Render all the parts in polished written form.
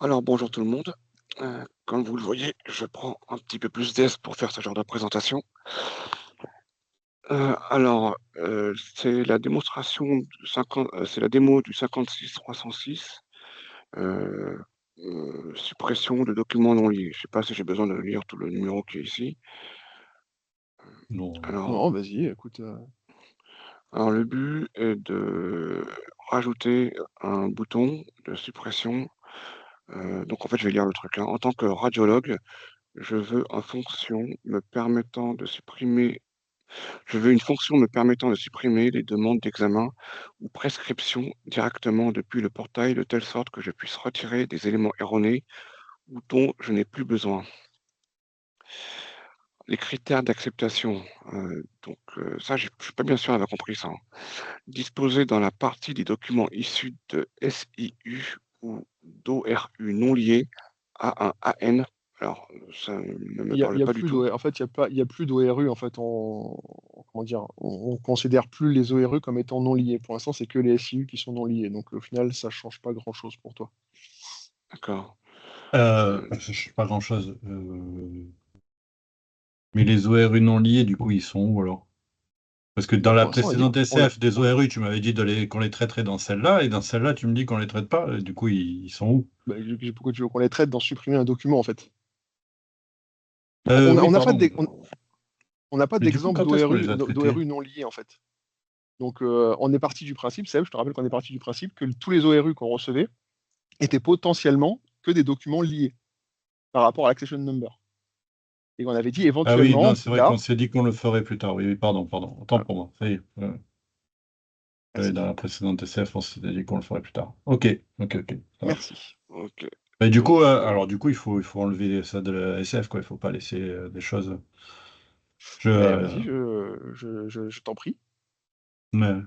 Alors bonjour tout le monde. Comme vous le voyez, je prends un petit peu plus d'aise pour faire ce genre de présentation. C'est la démonstration du 50 c'est la démo du 56306, heu suppression de documents non liés. Je sais pas si j'ai besoin de lire tout le numéro qui est ici. Non. Alors Non, vas-y, écoute, alors le but est de rajouter un bouton de suppression, donc en fait, je vais lire le truc, hein. En tant que radiologue, Je veux une fonction me permettant de supprimer les demandes d'examen ou prescription directement depuis le portail de telle sorte que je puisse retirer des éléments erronés ou dont je n'ai plus besoin. Les critères d'acceptation, ça je suis pas bien sûr d'avoir compris ça, hein. Disposer dans la partie des documents issus de SIU ou d'ORU non liés à un AN. Alors, ça ne me il parle y a pas du plus tout. d'OR en fait, il y a plus d'ORU, en fait, comment dire? On considère plus les ORU comme étant non liés. Pour l'instant, c'est que les SIU qui sont non liés, donc au final, ça change pas grand-chose pour toi. D'accord. Je sais pas grand-chose. Mais les ORU non liés, du coup, ils sont où alors? Parce que dans Bah, la pour l'instant, on a dit précédente qu'on a SF des ORU, tu m'avais dit qu'on les traiterait dans celle-là, et dans celle-là, tu me dis qu'on les traite pas. Et du coup, ils sont où? bah, pourquoi tu veux qu'on les traite dans supprimer un document, en fait? On Oui, n'a pas pardon. d'e on n'a pas Mais du coup, d'exemple quand est-ce qu'on les a traités? d'ORU non liés, en fait. Donc, on est parti du principe, Seb, je te rappelle qu'on est parti du principe que tous les ORU qu'on recevait étaient potentiellement que des documents liés par rapport à l'accession number. Et on avait dit Ah oui, non, éventuellement, c'est plus vrai qu'on tard. s'est dit qu'on le ferait plus tard. Oui, oui, pardon. Autant Voilà, pour moi. Ça y est. Dans merci. la précédente SF, on s'était dit qu'on le ferait plus tard. Ok, ok. Ça va. Merci. OK. Mais du coup, Donc, alors du coup, il faut enlever ça de la SF, quoi. Il faut pas laisser des choses. Je, Mais vas-y, je t'en prie. mais-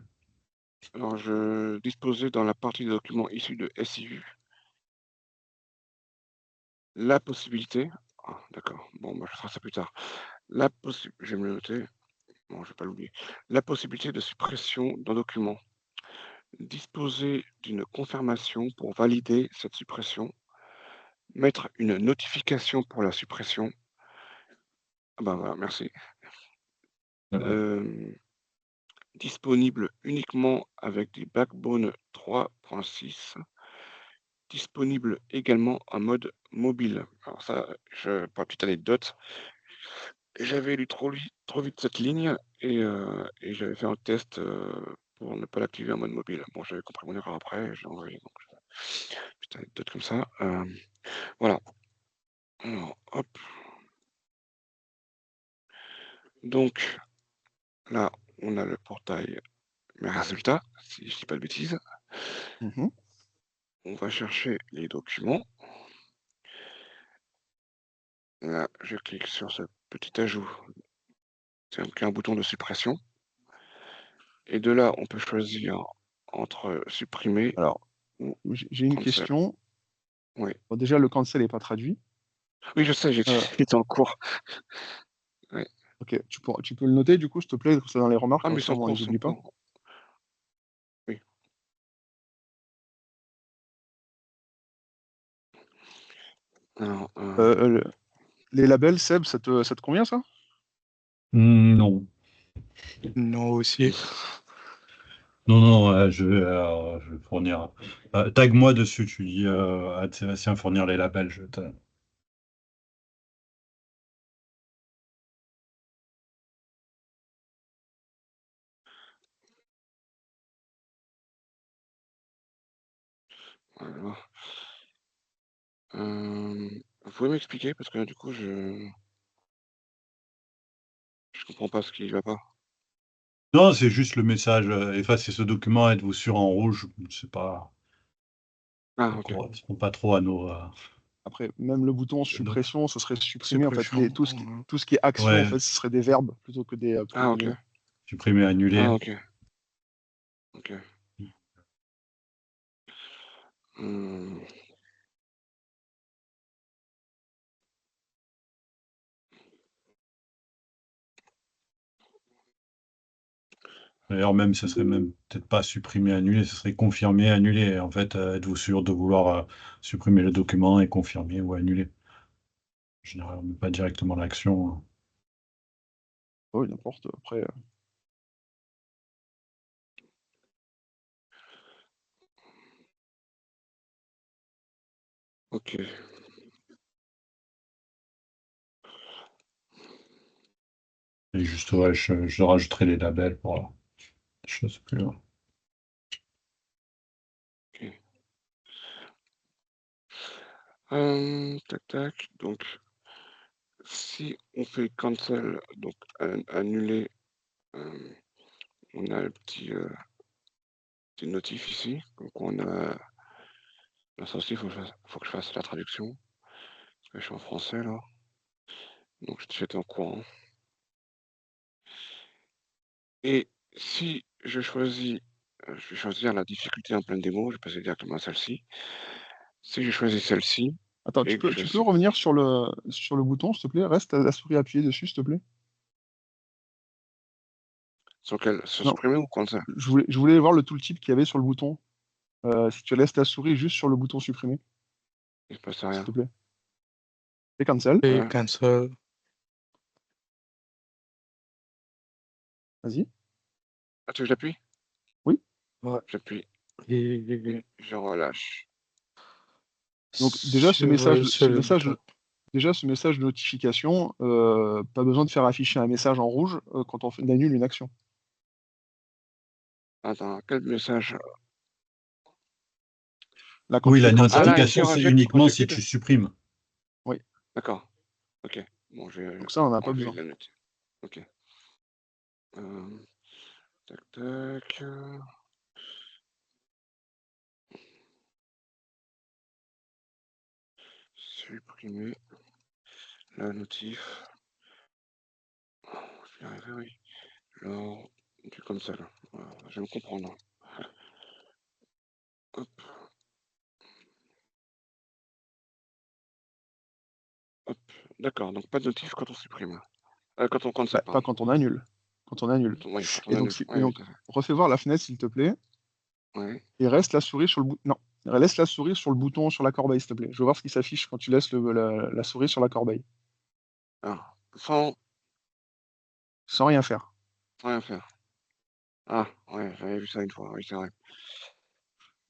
alors je disposais dans la partie des documents issus de SIU la possibilité d'accord, bon, bah, je ferai ça plus tard. Je vais me le noter, bon, je vais pas l'oublier. La possibilité de suppression d'un document. Disposer d'une confirmation pour valider cette suppression. Mettre une notification pour la suppression. Ah bah, voilà, merci. euh, Hem, Disponible uniquement avec du Backbone 3.6. Disponible également en mode mobile. Alors ça, pour la petite anecdote, j'avais lu trop vite cette ligne et j'avais fait un test, pour ne pas l'activer en mode mobile. Bon, j'avais compris mon erreur après, je l'ai envoyé donc petite anecdote comme ça, voilà. Alors hop, donc là, on a le portail mes résultats, si je dis pas de bêtises. Mmh. On va chercher les documents. Là, je clique sur ce petit ajout, c'est donc un bouton de suppression. Et de là, on peut choisir entre supprimer Alors, ou j'ai une cancel. question. Oui. Bon, déjà, le cancel n'est pas traduit. Oui, je sais, Heu, j'étais en cours. Oui. OK, tu peux le noter, du coup, s'il te plaît, comme ça dans les remarques, Ah, comme mais ça, on les c'est en oublie pas. cours. Oui. Alors, Le les labels, Seb, ça te convient, ça? non. Non aussi. Non, je vais fournir. Tag-moi dessus, tu dis à Sébastien fournir les labels. voilà. Vous pouvez m'expliquer parce que là, du coup, je comprends pas ce qui va pas. Non, c'est juste le message. Effacez ce document, êtes-vous sûr en rouge? C'est pas. Ah, Ça OK. correspond pas trop à nos. Après, même le bouton Doc. suppression, ce serait supprimer, en fait, Suppression. tout ce qui est action, en Ouais, fait, ce serait des verbes plutôt Ah, que des OK. noms. supprimer, Ah, annuler. OK. OK. Mmh. D'ailleurs, même, ce serait même peut-être pas supprimer, annuler, ce serait confirmer, annuler. En fait, êtes-vous sûr de vouloir supprimer le document et confirmer ou annuler? En général, on met pas directement l'action. Oui, n'importe. Après, Ok. Et juste, ouais, je rajouterai les labels pour des choses plus. Ok. Tac, tac. Donc, si on fait cancel, donc annuler, on a le petit notif ici. Donc, on a. Là, ça aussi, faut que je fasse la traduction. Parce que je suis en français, là. Donc, j'étais en courant. Et si je choisis, je vais choisir la difficulté en pleine démo, je vais passer directement à celle-ci. Si je choisis celle-ci, attends, et que je tu peux sais revenir sur le bouton, s'il te plaît? Reste la souris appuyée dessus, s'il te plaît. sur quel, sur Non, supprimer ou cancel, je voulais voir le tooltip qu'il y avait sur le bouton. Si tu laisses ta souris juste sur le bouton supprimer, il se passe s'il rien. te plaît. Et cancel, Et Ouais. cancel. vas-y. Ah, tu veux que j'appuie? Oui. Ouais. J'appuie Et et je relâche. Donc déjà, sur le bouton. déjà, ce message de notification, pas besoin de faire afficher un message en rouge quand on annule une action. Attends, quel message? Là, quand Oui, tu la fais Ah cancel, là, ici, notification, c'est uniquement si rejected? tu supprimes. oui. D'accord, ok. Bon, je vais Donc ça, on n'a pas enlever besoin. la note. Ok. Tac, tac. Supprimer la notif. Je vais y arriver, oui. Lors du cancel. Voilà, je vais me comprendre. Hop, hop. D'accord, donc pas de notif quand on supprime. Quand on cancel, Bah, pas pardon. quand on annule. Quand on annule. Oui, quand on Et donc, annule. et Oui, oui, donc tout à fait. refais voir la fenêtre, s'il te plaît, Ouais. et reste la souris sur le bouton. Non, laisse la souris sur le bouton sur la corbeille, s'il te plaît. Je veux voir ce qui s'affiche quand tu laisses la souris sur la corbeille, Alors, sans sans rien faire. rien faire. Ah, ouais, j'avais vu ça une fois, oui, c'est vrai.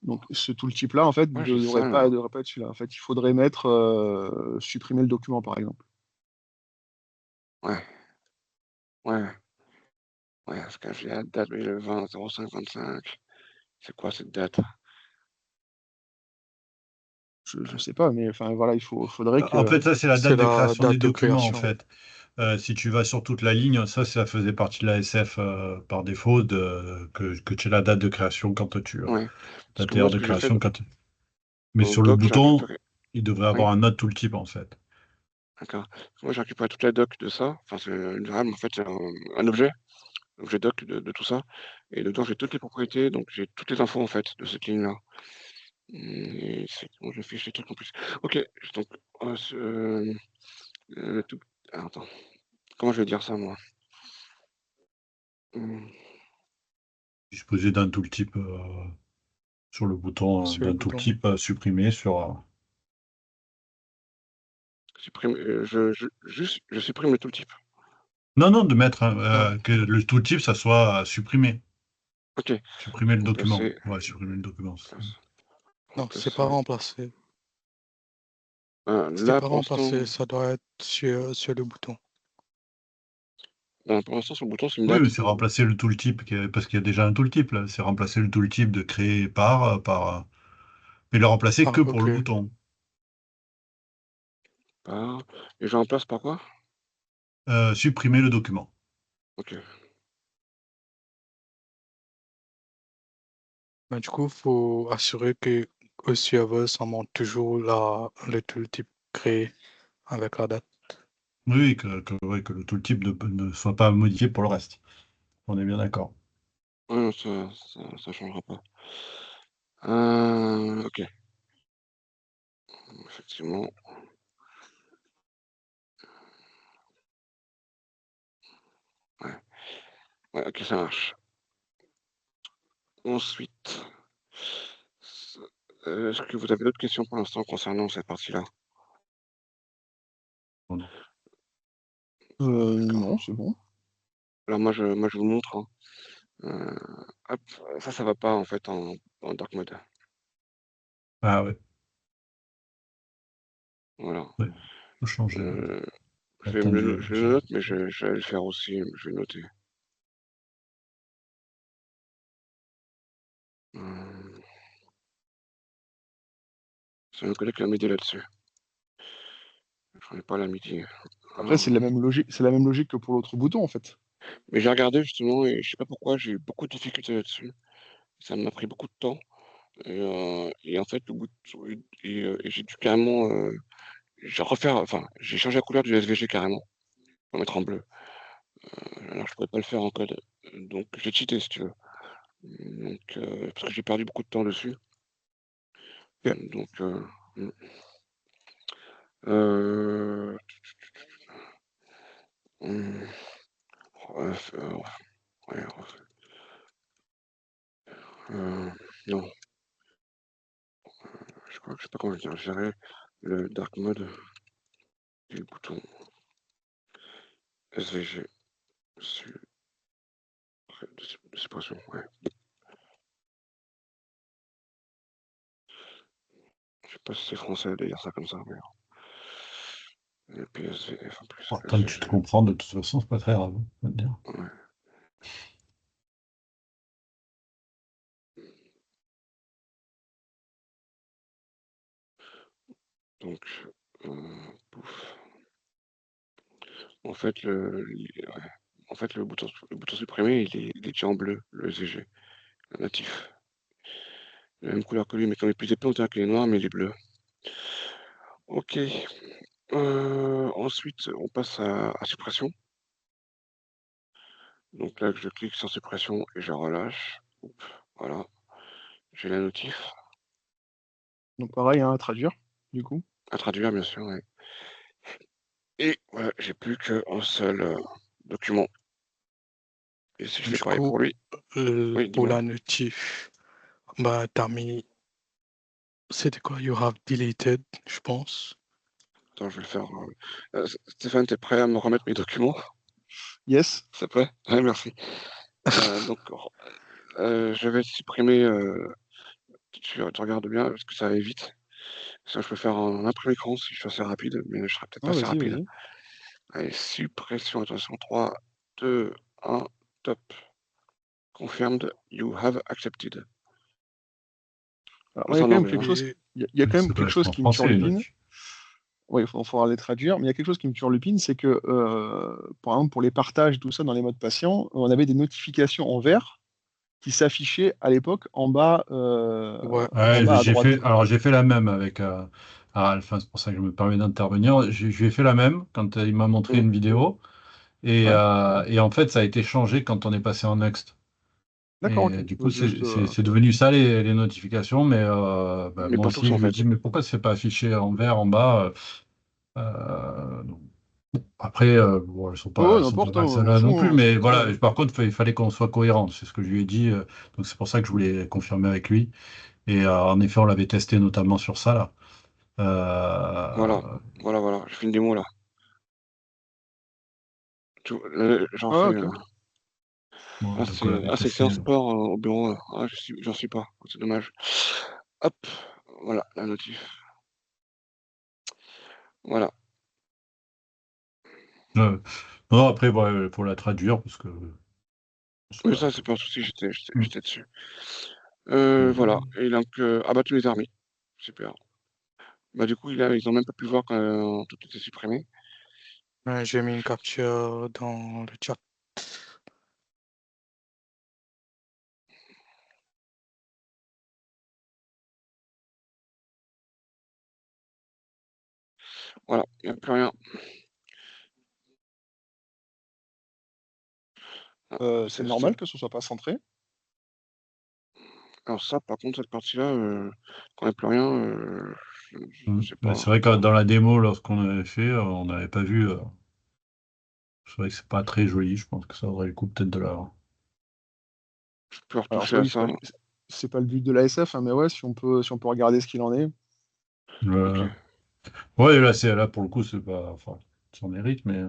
Donc ce tooltip-là, en fait, Moi, ne j'ai ça, là. devrait pas être celui-là. En fait, il faudrait mettre supprimer le document, par exemple. Ouais, ouais, ouais, parce que j'ai la date, oui, le 20-05-25. C'est quoi cette date? Je sais pas, mais enfin voilà, faudrait En que. fait, ça, c'est la C'est date de la création des date de documents, en création. fait. Si tu vas sur toute la ligne, ça faisait partie de la SF par défaut, que tu aies la date de création quand tu... Ouais, parce date que et moi, heure ce de que j'ai fait création quand... Mais au sur le doc, j'ai bouton, récupéré. il devrait Oui, avoir un autre tooltip, en fait. d'accord. Moi, j'ai récupéré toute la doc de ça. Enfin, c'est une variable, en fait, c'est un objet doc de tout ça. Et dedans, j'ai toutes les propriétés, donc j'ai toutes les infos, en fait, de cette ligne-là. Et c'est bon, je fiche les trucs en plus. Ok, donc, tout... ah, attends, comment je vais dire ça, moi? Hmm, Disposer d'un tooltip sur le bouton, Sur le d'un bouton. tooltip supprimé sur... supprime, je supprime le tooltip. Non, non, de mettre Non, que le tooltip, ça soit supprimé. Ok, Supprimer le document. remplacer, Ouais, supprimer le document. non, c'est pas remplacer. remplacé. C'est Là, pas pour l'instant, remplacé, ça doit être sur le bouton. sur le bouton, c'est une Oui, mais date. c'est remplacer le tooltip, parce qu'il y a déjà un tooltip, là. C'est remplacer le tooltip de créer mais le remplacer Ah, que pour ok. le bouton. Par... Et je remplace par quoi? Supprimer le document. Ok. Mais du coup, il faut assurer que au serveur, ça montre toujours le tooltip créé avec la date. Oui, ouais, que le tooltip ne soit pas modifié pour le reste. On est bien d'accord. Ouais, non, ça changera pas. Ok, effectivement. Ouais. Ouais, ok, ça marche. Ensuite, est-ce que vous avez d'autres questions pour l'instant concernant cette partie-là? Oh non. Non, c'est bon. Alors moi je vous montre, hein. Hop, ça va pas en fait en dark mode. Ah ouais, Voilà. faut changer Je la teinte du le note, mais je vais le faire aussi, je vais le noter. C'est un collègue qui m'a aidé là-dessus. J'en ai pas la midi. Après, c'est la même logique que pour l'autre bouton, en fait. Mais j'ai regardé justement et je sais pas pourquoi j'ai eu beaucoup de difficultés là-dessus. Ça m'a pris beaucoup de temps et en fait, et j'ai dû carrément, j'ai changé la couleur du SVG carrément, pour mettre en bleu. Alors je pourrais pas le faire en code, donc j'ai cheaté si tu veux. Donc parce que j'ai perdu beaucoup de temps dessus. Ok. Donc heu, mmh, ref ouais, non, je sais pas comment dire, gérer le dark mode du bouton SVG de suppression, ouais. Je sais pas si c'est français de dire ça comme ça, mais PSVF en plus, Tant que tu te SVG, comprends, de toute façon, c'est pas très grave, on va te dire. ouais. Donc, pouf. En fait, ouais. En fait, le bouton supprimé, il est déjà en bleu, le SVG, le natif. La même couleur que lui, mais comme il est plus épais, on dirait qu'il est noir, mais il est bleu. Ok. Ensuite, on passe à suppression. Donc là, je clique sur suppression et je relâche. Oups, voilà. J'ai la notif. Donc pareil, hein, à traduire, du coup. À traduire, bien sûr, ouais. Et voilà, j'ai plus qu'un seul document. Et si je fais Du pareil coup, pour lui, oui, pour dis-moi. la notif, bah, t'as mis, c'était quoi? You have deleted, je pense. Attends, je vais le faire. Stéphane, t'es prêt à me remettre mes documents? Yes. C'est prêt? Ouais, merci. Donc, je vais supprimer. Tu regardes bien parce que ça va vite. Ça, je peux faire en imprimé écran si je suis assez rapide, mais je serai peut-être pas Ah, assez vas-y, rapide. vas-y. Allez, suppression, attention, 3, 2, 1, top. Confirmed, you have accepted. Alors, Non, moi, il y c'est a en quand même anglais, hein. quelque chose, Et il y a quand Ça même doit quelque être chose en qui me français, les turlupine. notes. Oui, il faudra les traduire, mais il y a quelque chose qui me turlupine, c'est que, par exemple, pour les partages, tout ça, dans les modes patients, on avait des notifications en vert qui s'affichaient à l'époque ouais, en Ouais, bas à j'ai droite. fait, alors j'ai fait la même avec Ralph, hein, c'est pour ça que je me permets d'intervenir. Je lui ai fait la même quand il m'a montré Mm. une vidéo. Ouais, Et en fait, ça a été changé quand on est passé en Next. d'accord, ok. Et du coup, Juste, c'est devenu ça les notifications. Mais bah, Mais moi pour tous, aussi, en je me fait. dis, mais pourquoi c'est pas affiché en vert en bas? Donc, après, bon, oh, elles sont pas n'importe, hein, mal on m'en celles-là non fout, plus. hein, c'est Mais comme ça, voilà, hein. par contre, il fallait qu'on soit cohérent. C'est ce que je lui ai dit. Donc c'est pour ça que je voulais confirmer avec lui. Et en effet, on l'avait testé notamment sur ça là. Voilà, Euh, voilà, je fais une démo là. J'en Ah, fais. ok. bon, donc on l'avait C'est testé. séance sport au bureau. Ah, j'en suis pas. C'est dommage. Hop, voilà, la notif. Voilà. Euh, non, après, voilà, pour la traduire, parce que c'est Mais pas. ça, c'est pas un souci, Hmm. j'étais dessus. Voilà. Et donc, abattu les armées. Super. Bah, du coup, ils ont même pas pu voir quand tout était supprimé. j'ai mis une capture dans le chat. Voilà, il n'y a plus rien. Ah, C'est normal que ce soit pas centré. alors ça, par contre, cette partie-là, quand il n'y a plus rien, je sais Mais pas. c'est vrai que dans la démo, lorsqu'on avait fait, on n'avait pas vu. C'est vrai que c'est pas très joli. Je pense que ça aurait le coup peut-être de la. Je peux Alors retoucher ça, à oui, ça. c'est pas le but de l'ASF, hein, mais ouais, si on peut regarder ce qu'il en est. Ok. Ouais, là, pour le coup, c'est pas. Enfin, ça mérite, mais.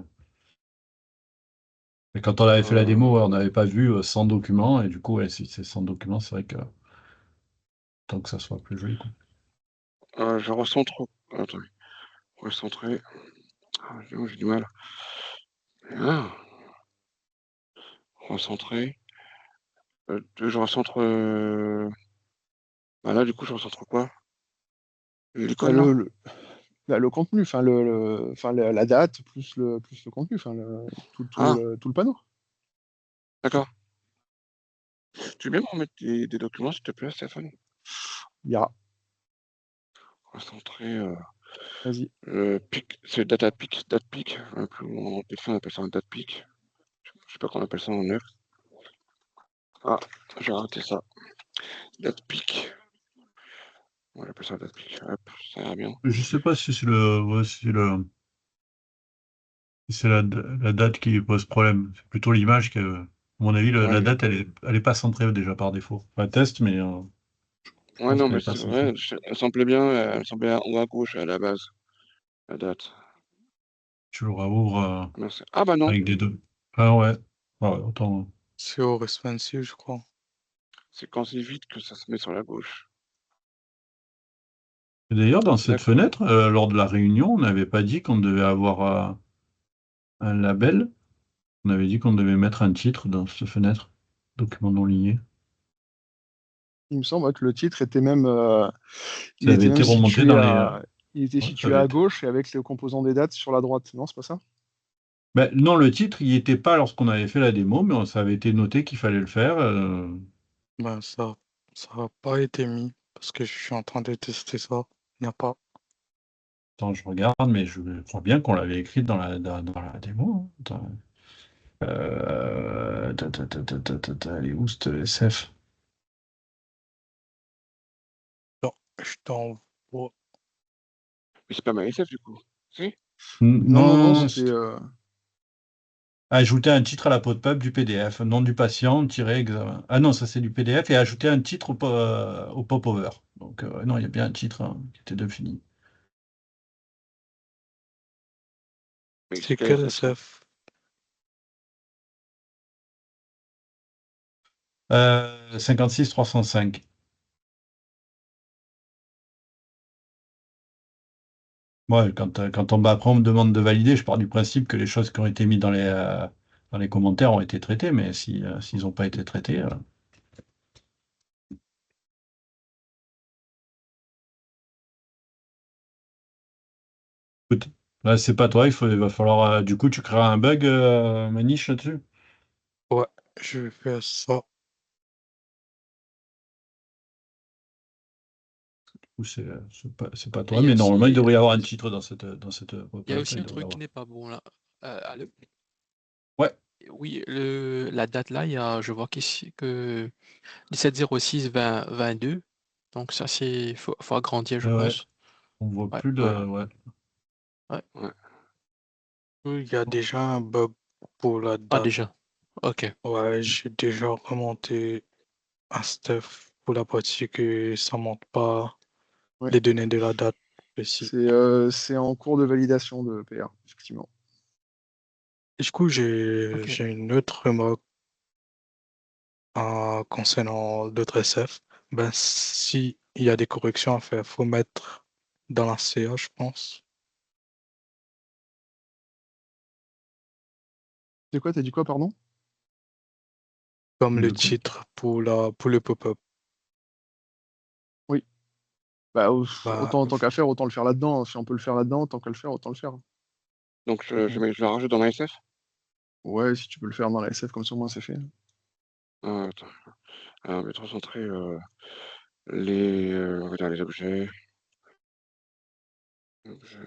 Et quand on avait fait la démo, ouais, on n'avait pas vu 100 documents, et du coup, ouais, si c'est 100 documents, c'est vrai que tant que ça soit plus joli, quoi. Je recentre. Attendez. Recentrer. J'ai du mal. Ah, recentrer. Je recentre. Bah là, du coup, je recentre quoi? Bah, L'icône là? le contenu, enfin la date plus le contenu, enfin Ah, tout le panneau. d'accord. Tu veux bien me remettre des documents, s'il te plaît, Stéphane? Il y a, Recentrer. vas-y. Pic, c'est data pic, date pic. En téléphone, on appelle ça un date pic. Je sais pas qu'on appelle ça en neuf. Ah, j'ai raté ça. Date pic. On appelle ça date pic. Hop, ça ira bien. Je sais pas si c'est si c'est la date qui pose problème. C'est plutôt l'image que, à mon avis, la Ouais, date, elle est pas centrée déjà par défaut. Pas test, mais je ouais, pense non, qu'elle mais est pas c'est centrée. vrai, elle semblait bien, elle semblait en haut à gauche à la base, la date. Tu le rouvres Merci. Ah bah non, avec des deux. Ah ouais. Ah ouais, autant. C'est au responsive, je crois. c'est quand c'est vite que ça se met sur la gauche. Et d'ailleurs, dans cette D'accord. fenêtre, lors de la réunion, on n'avait pas dit qu'on devait avoir un label. On avait dit qu'on devait mettre un titre dans cette fenêtre. Document non lié. Il me semble que le titre était même, il Ça avait était été même remonté situé dans les. à, il était Ouais, ça situé avait à été. gauche et avec le composant des dates sur la droite. Non, c'est pas ça? Ben, non, le titre, il n'y était pas lorsqu'on avait fait la démo, mais ça avait été noté qu'il fallait le faire. Ben, ça n'a pas été mis parce que je suis en train de tester ça. Il n'y a pas. Attends, je regarde, mais je crois bien qu'on l'avait écrit dans la démo, hein. Attends. Elle est où cette SF? Non, je t'envoie. Mais c'est pas ma SF du coup. Si? Non, Non, c'était, ajouter un titre à la pop-up du PDF, nom du patient, tirer examen. Ah non, ça c'est du PDF, et ajouter un titre au pop-over. Donc non, il y a bien un titre hein, qui était défini. Mais c'est C'est quelle quel SF ça? SF? 56 305. Ouais, après on me demande de valider, je pars du principe que les choses qui ont été mises dans les commentaires ont été traitées, mais s'ils n'ont pas été traités. Écoute, là, c'est pas toi, il va falloir. Du coup, tu créeras un bug, Maniche, là-dessus? Ouais, je vais faire ça. Ou c'est pas Mais toi, mais normalement, il devrait y avoir un il titre dans cette y a pop-up, là, aussi il un devrait y truc qui avoir. n'est pas bon là. Allô? Ouais, Oui, la date là, je vois qu'ici que 17-06-20-22. Donc ça c'est faut agrandir, je ouais, pense. on voit Ouais, plus Ouais, de. Ouais. ouais. ouais. Oui, il y a déjà un bug pour la Ah date. déjà. Ok. Ouais, j'ai déjà remonté un stuff pour la partie que ça monte pas ouais, les données de la date précis. c'est en cours de validation de PR, effectivement. Et du coup, Ok. j'ai une autre remarque concernant d'autres SF. Ben, si il y a des corrections à faire, faut mettre dans la CA, je pense, C'est quoi, t'as dit quoi, pardon? comme le De quoi? titre pour le pop-up. Oui. Bah, Bah, autant qu'à faire, autant le faire là-dedans. Si on peut le faire là-dedans, autant qu'à le faire, autant le faire. Donc je le rajoute dans ma SF? Ouais, si tu peux le faire dans la SF, comme ça au moins c'est fait. Ah, attends. Alors, on va te recentrer on va dire les objets. Objets.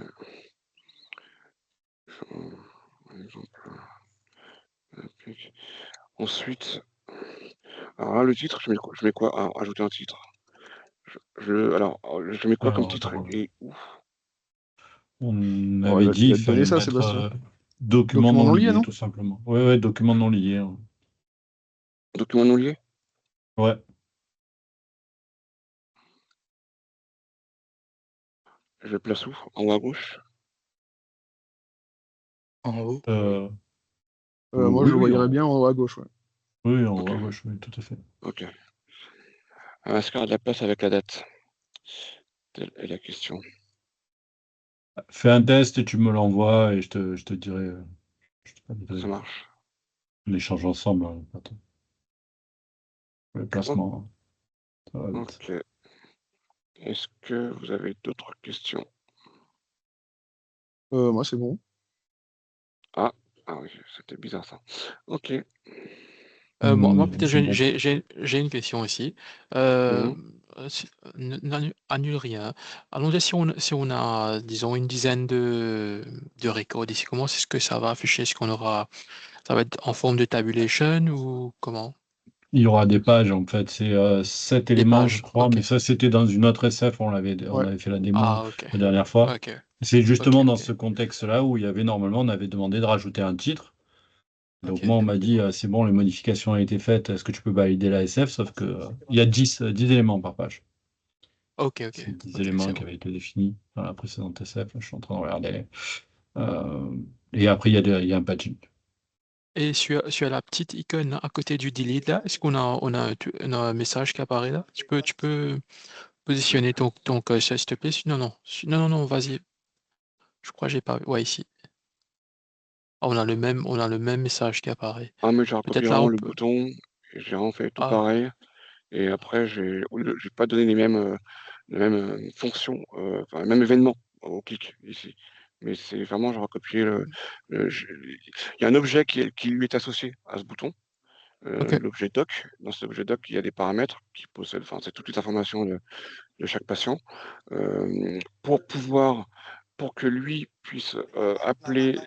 Par exemple. Applique. Ensuite, alors là, le titre, je mets quoi? Ah, ajouter un titre. Alors, je mets quoi comme Alors, titre attends. et où? On Bon, avait dit il il va te donner fallait ça, mettre Sébastien. document Document non non lié, lié, non? tout simplement. Ouais, document non lié, hein. Document non lié? Ouais. Je le place où? En haut à gauche? En haut. Moi, je Oui, le oui, voyerais bien en haut à gauche. Ouais. oui, en haut Ok, à gauche, oui, tout à fait. ok. Est-ce qu'il y a de la place avec la date? Telle est la question. Fais un test et tu me l'envoies et je te dirai, je te validerai. Ça marche. On échange ensemble, hein, attends, le O- placement, ça va vite. Ok. Est-ce que vous avez d'autres questions? Moi, c'est bon. Ah, ah oui, c'était bizarre ça. Ok. Moi peut-être C'est bon. j'ai une question aussi. Mhm. Annule rien. Allons-y si on a, disons, une dizaine de records ici, comment est-ce que ça va afficher? Est-ce qu'on aura, ça va être en forme de tabulation ou comment? Il y aura des pages, en fait, c'est 7 Des éléments, je pages, crois, ok. mais ça, c'était dans une autre SF, on Ouais. avait fait la démo Ah, ok. la dernière fois. Ok, C'est ok, justement dans ok. ce contexte-là où il y avait normalement, on avait demandé de rajouter un titre. Donc Ok, moi, on m'a dit, c'est bon, les modifications ont été faites, est-ce que tu peux valider la SF? Sauf que il y a 10 éléments par page. ok, ok, C'est 10 ok, éléments c'est qui bon. avaient été définis dans la précédente SF. Là, je suis en train de regarder. Et après, il y a un patching. Et sur la petite icône là, à côté du delete là, est-ce qu'on a, on a un message qui apparaît là? Tu peux positionner ton curseur, s'il te plaît? Non, non, non, non, non, vas-y. Je crois que j'ai pas. Ouais, ici. Ah, on a le même message qui apparaît. Ah, mais j'ai recopié Peut-être là, vraiment on le peut. bouton, et j'ai vraiment fait tout Ah, pareil. Et après, j'ai pas donné les mêmes fonctions, enfin, le même événement au clic ici. Mais c'est vraiment, j'ai recopié il y a un objet qui lui est associé à ce bouton, ok, l'objet doc. Dans cet objet doc, il y a des paramètres qui possèdent, enfin, c'est toutes les informations de chaque patient. Pour pouvoir, pour que lui puisse appeler,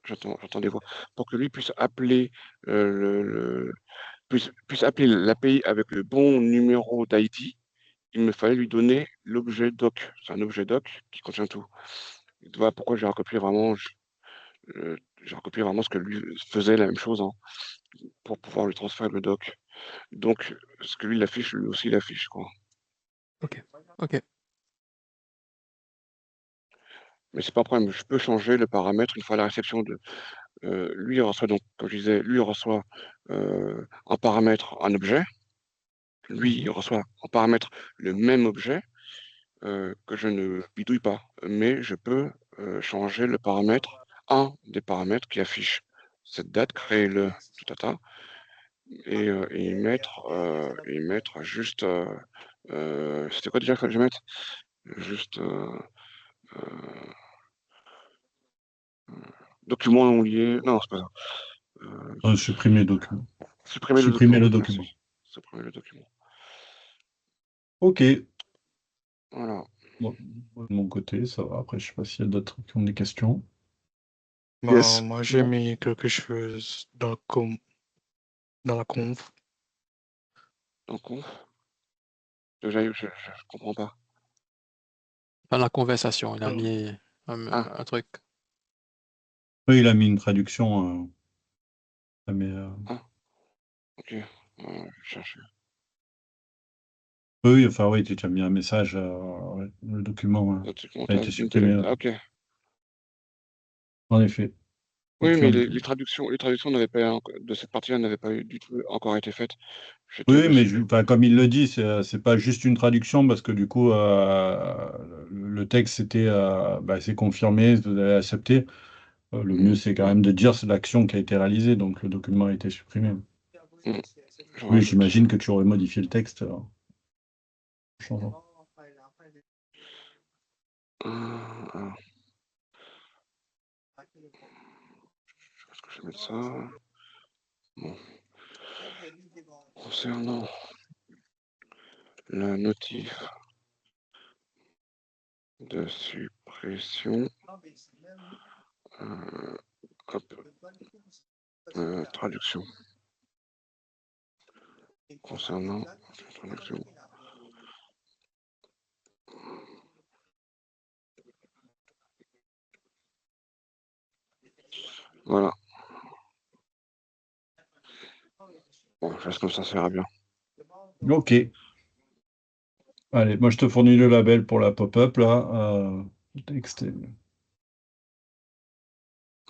j'entends des voix, pour que lui puisse appeler puisse appeler l'API avec le bon numéro d'ID, il me fallait lui donner l'objet doc. C'est un objet doc qui contient tout. Voilà pourquoi j'ai recopié vraiment ce que lui faisait, la même chose, hein, pour pouvoir lui transférer le doc. Donc, ce que lui il affiche, lui aussi il affiche, quoi. ok, ok. Mais c'est pas un problème, je peux changer le paramètre une fois la réception de. Lui, il reçoit donc, comme je disais, lui il reçoit en paramètre un objet. Lui, il Mhm. reçoit en paramètre le même objet que je ne bidouille pas, mais je peux changer le paramètre, un des paramètres qui affiche cette date, créer le tout et y mettre juste. C'était quoi déjà qu'il fallait que je mette? Juste euh, document non lié. Non, c'est pas ça. Supprimer le document. Supprimer le Supprimer document. le Merci. document. Supprimer le document. Ok. Voilà. Bon, de mon côté, ça va. Après, je sais pas s'il y a d'autres qui ont des questions. Ben, Yes. moi, C'est j'ai bon. mis quelque chose dans la conf. Donc, je comprends pas. Dans la conversation, il a Euh, mis Ah, un truc. Oui, il a mis une traduction. Mais, ah, ok. Je cherche. oui, enfin, oui, tu as mis un message. Ouais, le document a été Documentation supprimé, Ah, ok. en effet. Oui, mais Donc, les traductions n'avaient pas, de cette partie-là n'avaient pas du tout encore été faites. J'étais oui, mais dessus. enfin, comme il le dit, c'est pas juste une traduction parce que du coup, le texte c'était c'est confirmé, vous avez accepté. Le mieux, c'est quand Ouais. même de dire c'est l'action qui a été réalisée, donc le document a été supprimé. Mm. Je Oui, rajoute. j'imagine que tu aurais modifié le texte en changeant. Alors, est-ce que je vais mettre ça? Bon. Concernant la notif de suppression, euh, hop, traduction. Concernant traduction. Voilà. Bon, je reste comme ça ira bien. Ok. Allez, moi je te fournis le label pour la pop-up là. Texte.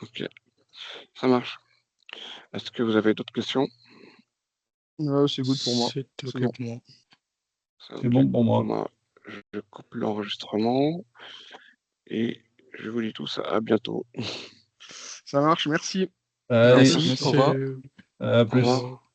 Ok, ça marche. Est-ce que vous avez d'autres questions? C'est good pour moi. C'est C'est OK bon. pour moi. C'est bon pour moi. Moi, je coupe l'enregistrement et je vous dis tous à bientôt. Ça marche, merci. Allez, Merci. Merci. Au revoir. à Au plus. revoir.